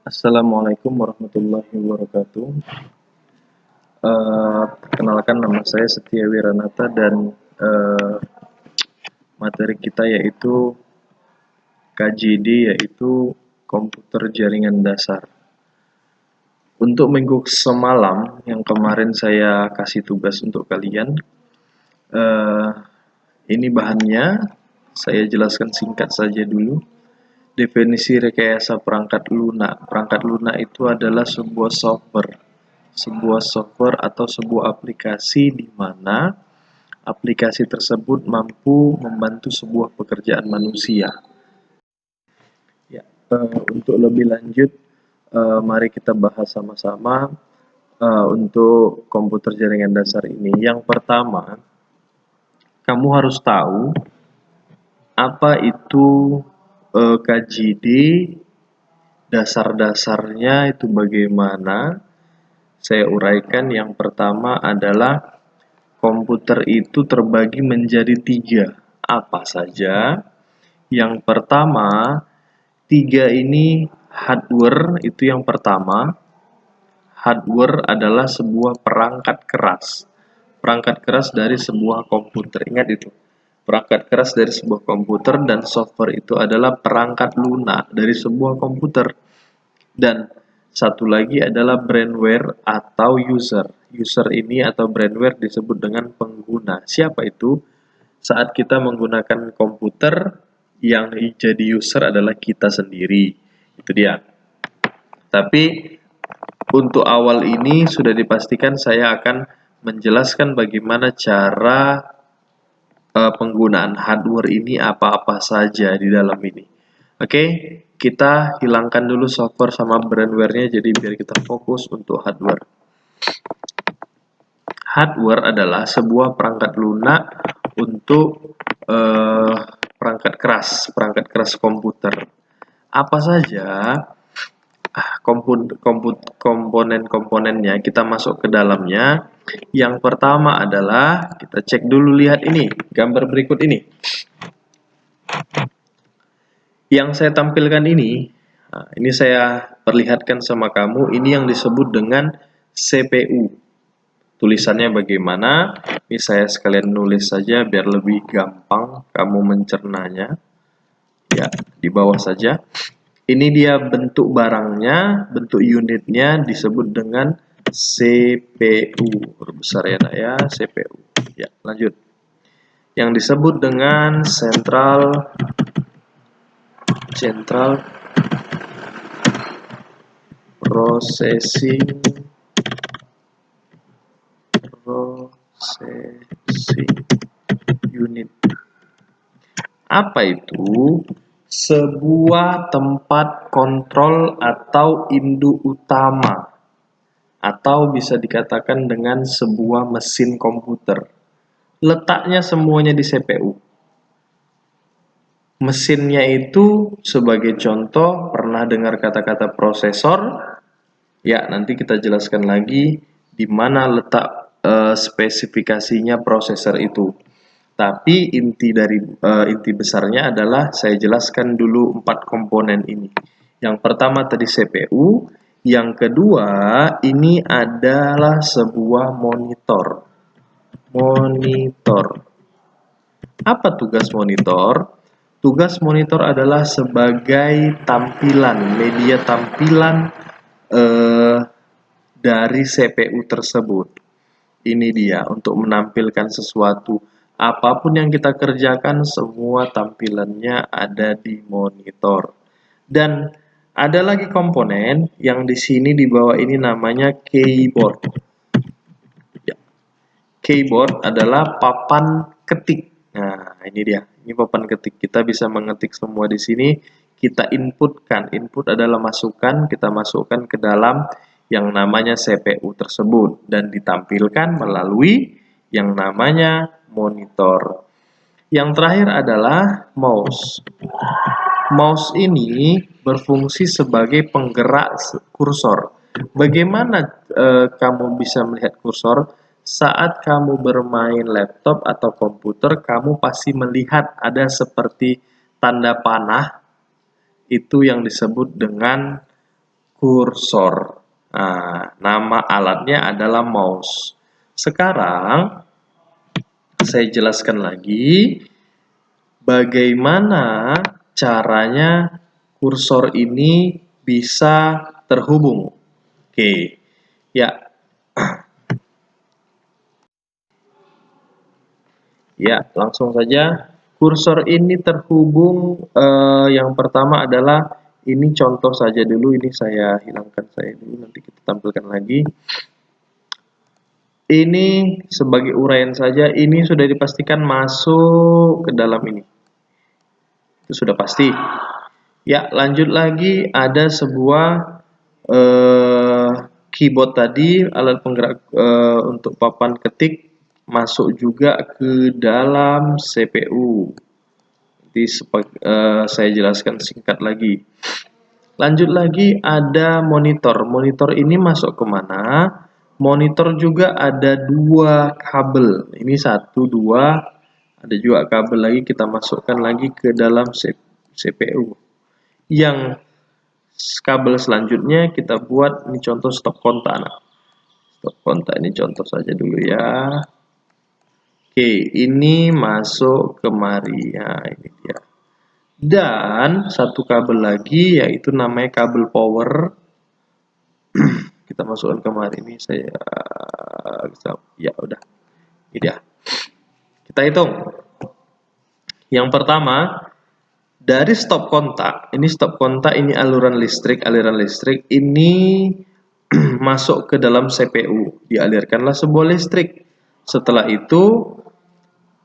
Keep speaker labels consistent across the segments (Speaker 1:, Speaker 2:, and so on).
Speaker 1: Assalamualaikum warahmatullahi wabarakatuh. Perkenalkan, nama saya Setia Wiranata dan materi kita yaitu KJD, yaitu komputer jaringan dasar. Untuk minggu semalam yang kemarin saya kasih tugas untuk kalian, ini bahannya saya jelaskan singkat saja dulu. Definisi rekayasa perangkat lunak. Perangkat lunak itu adalah sebuah software atau sebuah aplikasi di mana aplikasi tersebut mampu membantu sebuah pekerjaan manusia. Ya, untuk lebih lanjut, mari kita bahas sama-sama untuk komputer jaringan dasar ini. Yang pertama, kamu harus tahu apa itu KJD, dasar-dasarnya itu bagaimana. Saya uraikan. Yang pertama adalah komputer itu terbagi menjadi 3. Apa saja? Yang pertama, 3 ini hardware, itu yang pertama. Hardware adalah sebuah perangkat keras. Perangkat keras dari sebuah komputer. Ingat itu. Perangkat keras dari sebuah komputer, dan software itu adalah perangkat lunak dari sebuah komputer. Dan satu lagi adalah brainware atau user. User ini atau brainware disebut dengan pengguna. Siapa itu? Saat kita menggunakan komputer, yang jadi user adalah kita sendiri. Itu dia. Tapi untuk awal ini sudah dipastikan saya akan menjelaskan bagaimana cara penggunaan hardware ini, apa-apa saja di dalam ini. Oke, kita hilangkan dulu software sama brainware-nya, jadi biar kita fokus untuk hardware. Hardware adalah sebuah perangkat lunak untuk perangkat keras komputer. Apa saja komponen-komponennya, kita masuk ke dalamnya. Yang pertama adalah, kita cek dulu, lihat ini, gambar berikut ini. Yang saya tampilkan ini saya perlihatkan sama kamu, ini yang disebut dengan CPU. Tulisannya bagaimana? Ini saya sekalian nulis saja biar lebih gampang kamu mencernanya. Ya, di bawah saja. Ini dia bentuk barangnya, bentuk unitnya disebut dengan CPU. Besar ya nak ya, CPU. Ya, lanjut. Yang disebut dengan Central Processing Unit. Apa itu? Sebuah tempat kontrol atau induk utama, atau bisa dikatakan dengan sebuah mesin komputer. Letaknya semuanya di CPU. Mesinnya itu sebagai contoh, pernah dengar kata-kata prosesor? Ya, nanti kita jelaskan lagi di mana letak spesifikasinya prosesor itu. Tapi inti besarnya adalah saya jelaskan dulu 4 komponen ini. Yang pertama tadi CPU, yang kedua ini adalah sebuah monitor. Apa tugas monitor? Tugas monitor adalah sebagai media tampilan dari CPU tersebut. Ini dia, untuk menampilkan sesuatu. Apapun yang kita kerjakan, semua tampilannya ada di monitor. Dan ada lagi komponen yang di sini di bawah ini namanya keyboard. Ya. Keyboard adalah papan ketik. Nah, ini dia. Ini papan ketik. Kita bisa mengetik semua di sini. Kita inputkan. Input adalah masukan. Kita masukkan ke dalam yang namanya CPU tersebut dan ditampilkan melalui yang namanya monitor. Yang terakhir adalah mouse. Mouse ini berfungsi sebagai penggerak kursor. Bagaimana kamu bisa melihat kursor? Saat kamu bermain laptop atau komputer, kamu pasti melihat ada seperti tanda panah. Itu yang disebut dengan kursor. Nah, nama alatnya adalah mouse. Sekarang saya jelaskan lagi bagaimana caranya kursor ini bisa terhubung. Oke, ya, ya, langsung saja. Kursor ini terhubung. Yang pertama adalah ini contoh saja dulu. Ini saya hilangkan saya dulu. Nanti kita tampilkan lagi. Ini sebagai uraian saja. Ini sudah dipastikan masuk ke dalam ini. Itu sudah pasti. Ya, lanjut lagi. Ada sebuah keyboard tadi, alat penggerak untuk papan ketik, masuk juga ke dalam CPU. Nanti saya jelaskan singkat lagi. Lanjut lagi ada monitor. Monitor ini masuk ke mana? Monitor juga ada dua kabel. Ini satu, dua. Ada juga kabel lagi kita masukkan lagi ke dalam CPU. Yang kabel selanjutnya kita buat ini contoh stop kontak. Nah, stop kontak ini contoh saja dulu ya. Oke, ini masuk kemari. Nah, ini dia. Dan satu kabel lagi yaitu namanya kabel power. Kita masukkan kemari ini saya ya udah. Ini dia. Kita hitung. Yang pertama dari stop kontak. Ini stop kontak, ini aliran listrik ini masuk ke dalam CPU. Dialirkanlah sebuah listrik. Setelah itu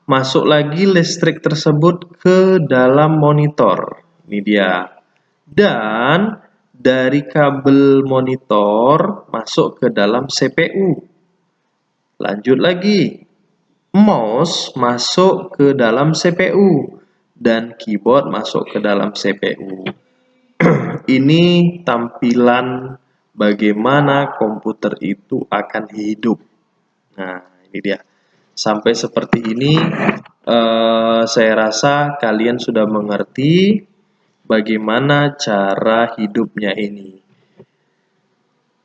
Speaker 1: masuk lagi listrik tersebut ke dalam monitor. Ini dia. Dan dari kabel monitor masuk ke dalam CPU. Lanjut lagi. Mouse masuk ke dalam CPU. Dan keyboard masuk ke dalam CPU. Ini tampilan bagaimana komputer itu akan hidup. Nah, ini dia. Sampai seperti ini, saya rasa kalian sudah mengerti bagaimana cara hidupnya ini.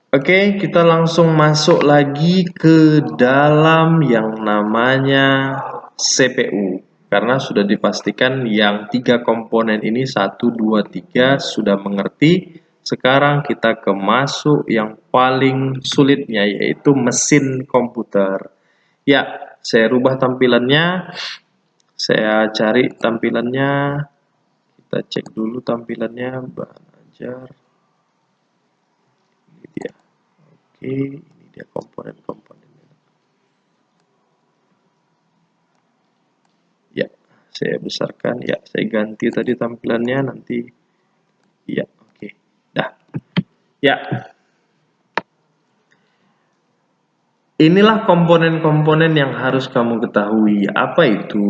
Speaker 1: Oke, kita langsung masuk lagi ke dalam yang namanya CPU. Karena sudah dipastikan yang 3 komponen ini 1, 2, 3 sudah mengerti. Sekarang kita ke masuk yang paling sulitnya yaitu mesin komputer. Ya, saya rubah tampilannya. Saya cari tampilannya. Kita cek dulu tampilannya. Belajar. Ini dia. Oke, ini dia komponen-komponennya. Ya, saya besarkan. Ya, saya ganti tadi tampilannya nanti. Ya, oke. Dah. Ya. Inilah komponen-komponen yang harus kamu ketahui. Apa itu?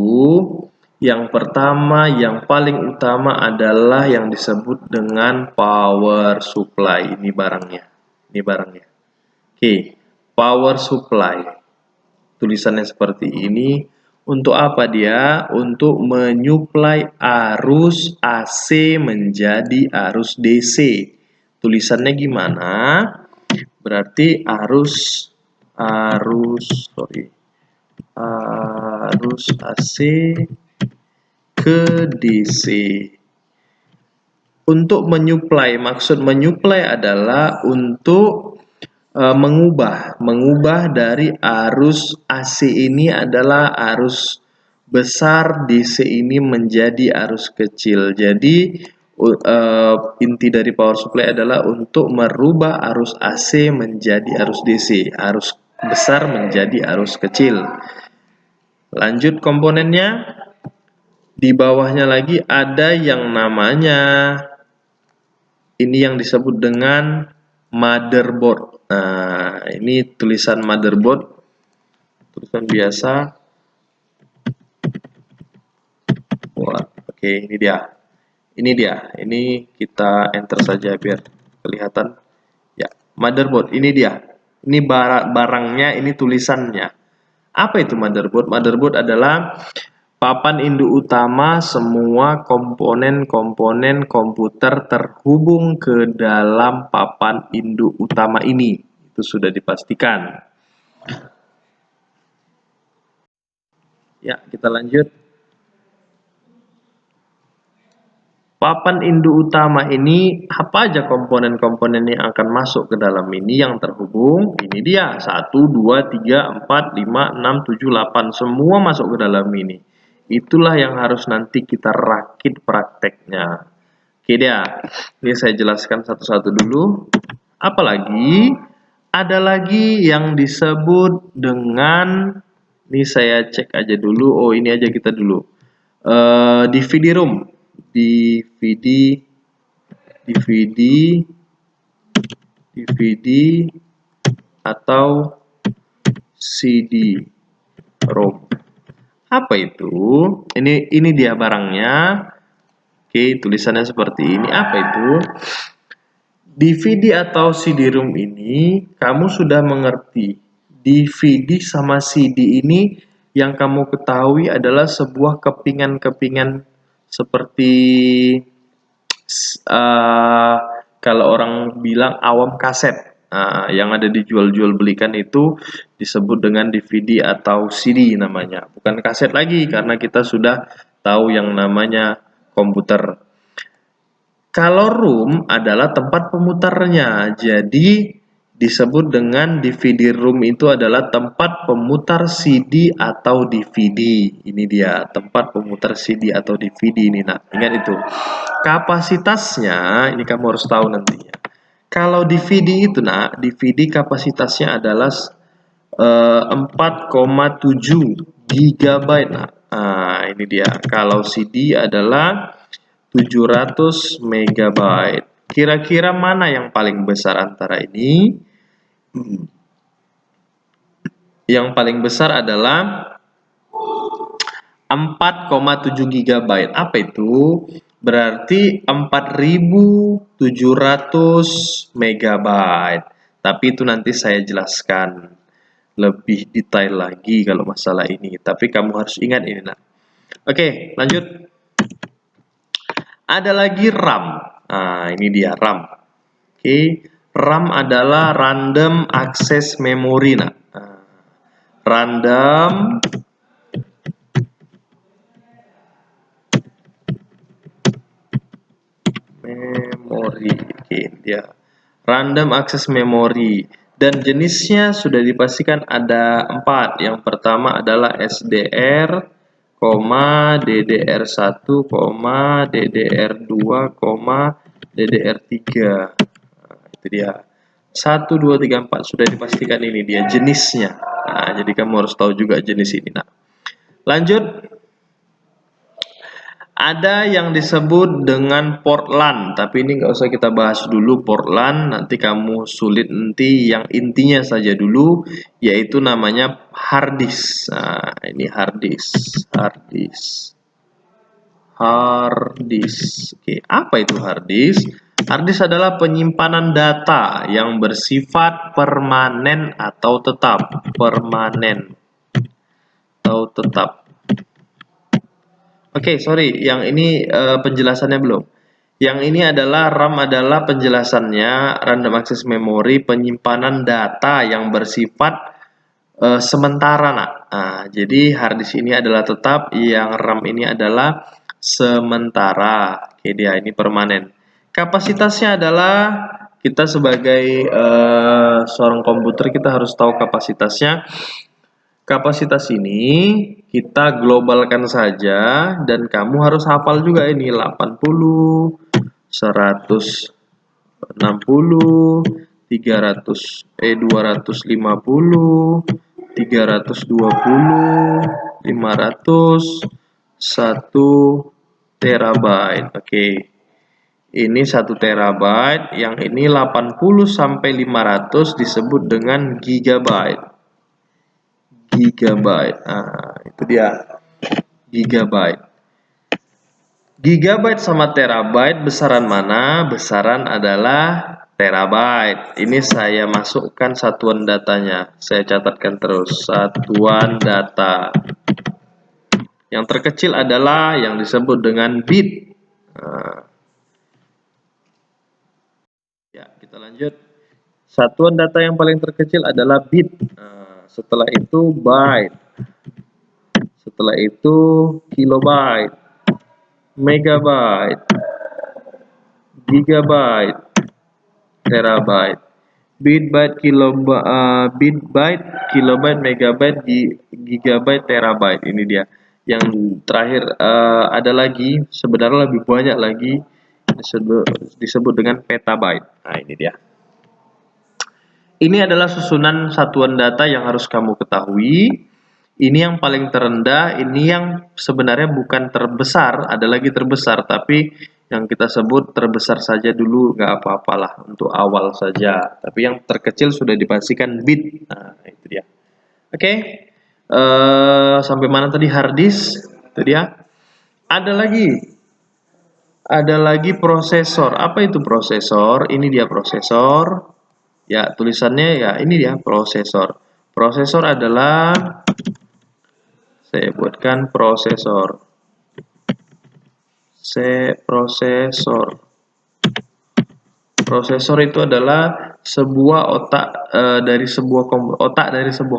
Speaker 1: Yang pertama, yang paling utama adalah yang disebut dengan power supply. Ini barangnya. Ini barangnya. Oke, power supply. Tulisannya seperti ini. Untuk apa dia? Untuk menyuplai arus AC menjadi arus DC. Tulisannya gimana? Berarti arus AC ke DC. Untuk menyuplai, maksud menyuplai adalah untuk mengubah dari arus AC ini adalah arus besar, DC ini menjadi arus kecil. Jadi inti dari power supply adalah untuk merubah arus AC menjadi arus DC, arus besar menjadi arus kecil. Lanjut komponennya. Di bawahnya lagi ada yang namanya ini yang disebut dengan motherboard. Nah, ini tulisan motherboard, tulisan biasa. Wah, oke, ini dia. Ini dia. Ini kita enter saja biar kelihatan. Ya, motherboard. Ini dia. Ini barangnya, ini tulisannya. Apa itu motherboard? Motherboard adalah Papan induk utama semua komponen-komponen komputer terhubung ke dalam papan induk utama ini. Itu sudah dipastikan. Ya, kita lanjut. Papan induk utama ini, apa aja komponen-komponen yang akan masuk ke dalam ini yang terhubung? Ini dia, 1, 2, 3, 4, 5, 6, 7, 8. Semua masuk ke dalam ini. Itulah yang harus nanti kita rakit prakteknya. Oke dia, ini saya jelaskan satu-satu dulu. Apalagi, ada lagi yang disebut dengan, ini saya cek aja dulu, oh ini aja kita dulu. DVD room. DVD atau CD-ROM. Apa itu? Ini dia barangnya. Oke, tulisannya seperti ini. Apa itu? DVD atau CD-ROM ini kamu sudah mengerti. DVD sama CD ini yang kamu ketahui adalah sebuah kepingan-kepingan seperti kalau orang bilang awam kaset. Yang ada dijual-jual belikan itu disebut dengan DVD atau CD namanya. Bukan kaset lagi karena kita sudah tahu yang namanya komputer. Kalau room adalah tempat pemutarnya. Jadi disebut dengan DVD room itu adalah tempat pemutar CD atau DVD. Ini dia, tempat pemutar CD atau DVD ini. Nah, ingat itu. Kapasitasnya, ini kamu harus tahu nantinya. Kalau DVD itu, nah, DVD kapasitasnya adalah 4,7 GB. Nah, ini dia. Kalau CD adalah 700 MB. Kira-kira mana yang paling besar antara ini? Yang paling besar adalah 4,7 GB. Apa itu? Berarti 4.700 MB. Tapi itu nanti saya jelaskan lebih detail lagi kalau masalah ini. Tapi kamu harus ingat ini, nak. Oke, lanjut. Ada lagi RAM. Nah, ini dia RAM. Oke, RAM adalah random access memory. Nah, random memory. Oke, dia random access memory. Dan jenisnya sudah dipastikan ada 4. Yang pertama adalah SDR, DDR1, DDR2, DDR3. Nah, itu dia. 1, 2, 3, 4 sudah dipastikan ini dia jenisnya. Nah, jadi kamu harus tahu juga jenis ini. Nah, lanjut. Ada yang disebut dengan port LAN, tapi ini nggak usah kita bahas dulu port LAN, nanti kamu sulit nanti yang intinya saja dulu, yaitu namanya hard disk. Nah, ini hard disk. Oke, apa itu hard disk? Hard disk adalah penyimpanan data yang bersifat permanen atau tetap. Oke, sorry, yang ini penjelasannya belum. Yang ini adalah RAM adalah penjelasannya random access memory, penyimpanan data yang bersifat sementara. Nah, jadi hard disk ini adalah tetap, yang RAM ini adalah sementara. Oke, dia ini permanen. Kapasitasnya adalah kita sebagai seorang komputer kita harus tahu kapasitasnya. Kapasitas ini kita globalkan saja dan kamu harus hafal juga ini 80, 160, 250, 320, 500, 1 terabyte. Oke. Ini 1 terabyte, yang ini 80 sampai 500 disebut dengan gigabyte. Nah, itu dia gigabyte. Gigabyte sama terabyte besaran mana? Besaran adalah terabyte. Ini saya masukkan satuan datanya. Saya catatkan terus. Satuan data. Yang terkecil adalah yang disebut dengan bit. Nah, ya, kita lanjut. Satuan data yang paling terkecil adalah bit. Nah, setelah itu byte. Setelah itu kilobyte, megabyte, gigabyte, terabyte. Bit, byte, kilobyte, megabyte, gigabyte, terabyte. Ini dia. Yang terakhir ada lagi, sebenarnya lebih banyak lagi, disebut dengan petabyte. Nah, ini dia. Ini adalah susunan satuan data yang harus kamu ketahui. Ini yang paling terendah, ini yang sebenarnya bukan terbesar, ada lagi terbesar, tapi yang kita sebut terbesar saja dulu, nggak apa-apalah untuk awal saja. Tapi yang terkecil sudah dipastikan bit. Nah, itu dia. Oke, sampai mana tadi? Hard disk, itu dia. Ada lagi prosesor. Apa itu prosesor? Ini dia prosesor. Ya, tulisannya ya ini dia prosesor. Prosesor adalah, saya buatkan prosesor. Prosesor. Prosesor itu adalah sebuah otak dari sebuah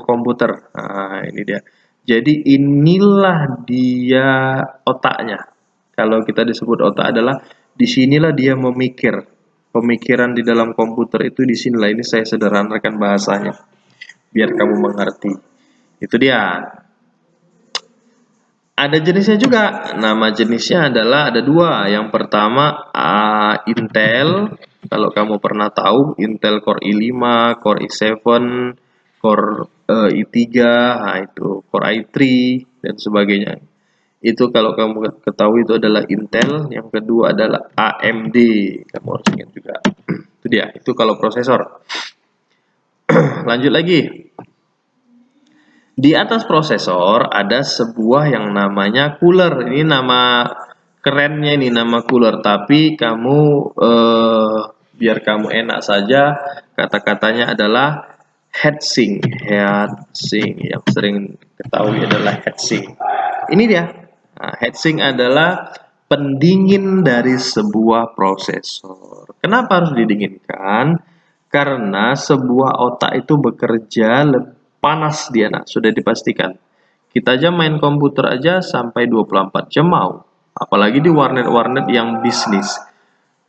Speaker 1: komputer. Nah, ini dia. Jadi inilah dia otaknya. Kalau kita disebut otak adalah disinilah dia memikir. Pemikiran di dalam komputer itu disinilah. Ini saya sederhanakan bahasanya biar kamu mengerti. Itu dia. Ada jenisnya juga. Nama jenisnya adalah ada dua. Yang pertama Intel. Kalau kamu pernah tahu Intel Core i5, Core i7, Core i3, nah itu Core i3 dan sebagainya. Itu kalau kamu ketahui itu adalah Intel. Yang kedua adalah AMD. Kamu harus ingat juga. Itu dia. Itu kalau prosesor. Lanjut lagi. Di atas prosesor ada sebuah yang namanya cooler. Ini nama kerennya, ini nama cooler. Tapi kamu biar kamu enak saja, kata-katanya adalah heatsink. Heatsink yang sering ketahui adalah heatsink. Ini dia. Nah, heatsink adalah pendingin dari sebuah prosesor. Kenapa harus didinginkan? Karena sebuah otak itu bekerja panas dia, nak, sudah dipastikan. Kita aja main komputer aja sampai 24 jam mau. Apalagi di warnet-warnet yang bisnis.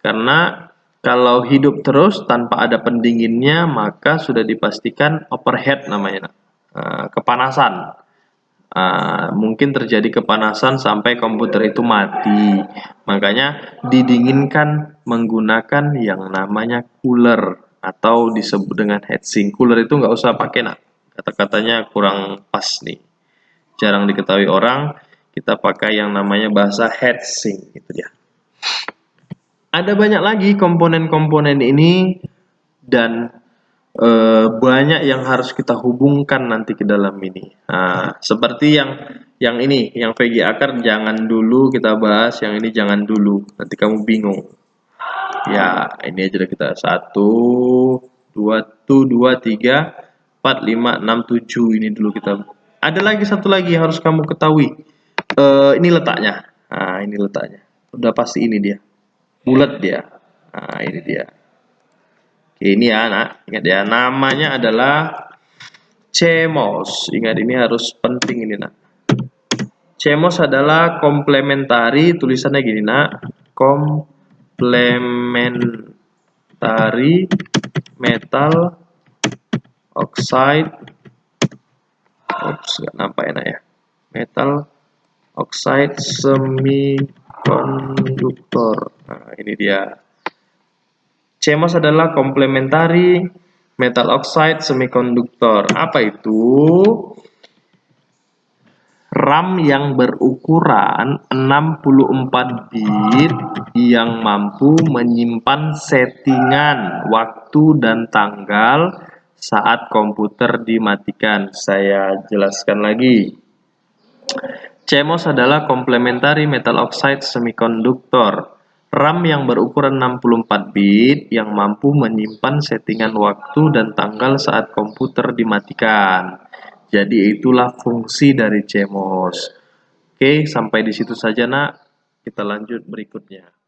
Speaker 1: Karena kalau hidup terus tanpa ada pendinginnya, maka sudah dipastikan overheat namanya, nak. Kepanasan. Mungkin terjadi kepanasan sampai komputer itu mati. Makanya didinginkan menggunakan yang namanya cooler atau disebut dengan heatsink. Cooler itu nggak usah pakai, nak. Kata-katanya kurang pas nih. Jarang diketahui orang. Kita pakai yang namanya bahasa heatsink. Itu dia. Ada banyak lagi komponen-komponen ini dan banyak yang harus kita hubungkan nanti ke dalam ini. Nah, seperti yang ini, yang VGA card jangan dulu kita bahas, yang ini jangan dulu. Nanti kamu bingung. Ya, ini aja kita 1, 2, 3, 4, 5, 6, 7 ini dulu kita. Ada lagi satu lagi yang harus kamu ketahui. Ini letaknya. Nah, ini letaknya. Udah pasti ini dia. Bulat dia. Nah, ini dia. Ini ya, nak, ingat ya, namanya adalah CMOS. Ingat, ini harus penting ini, nak. CMOS adalah komplementari, tulisannya gini, nak. Komplementari metal oxide. Oops, nggak nampak enak ya. Metal oxide semikonduktor. Nah, ini dia. CMOS adalah komplementari metal oxide semikonduktor. Apa itu? RAM yang berukuran 64 bit yang mampu menyimpan settingan waktu dan tanggal saat komputer dimatikan. Saya jelaskan lagi. CMOS adalah komplementari metal oxide semikonduktor. RAM yang berukuran 64 bit yang mampu menyimpan settingan waktu dan tanggal saat komputer dimatikan. Jadi itulah fungsi dari CMOS. Oke, sampai di situ saja, Nak. Kita lanjut berikutnya.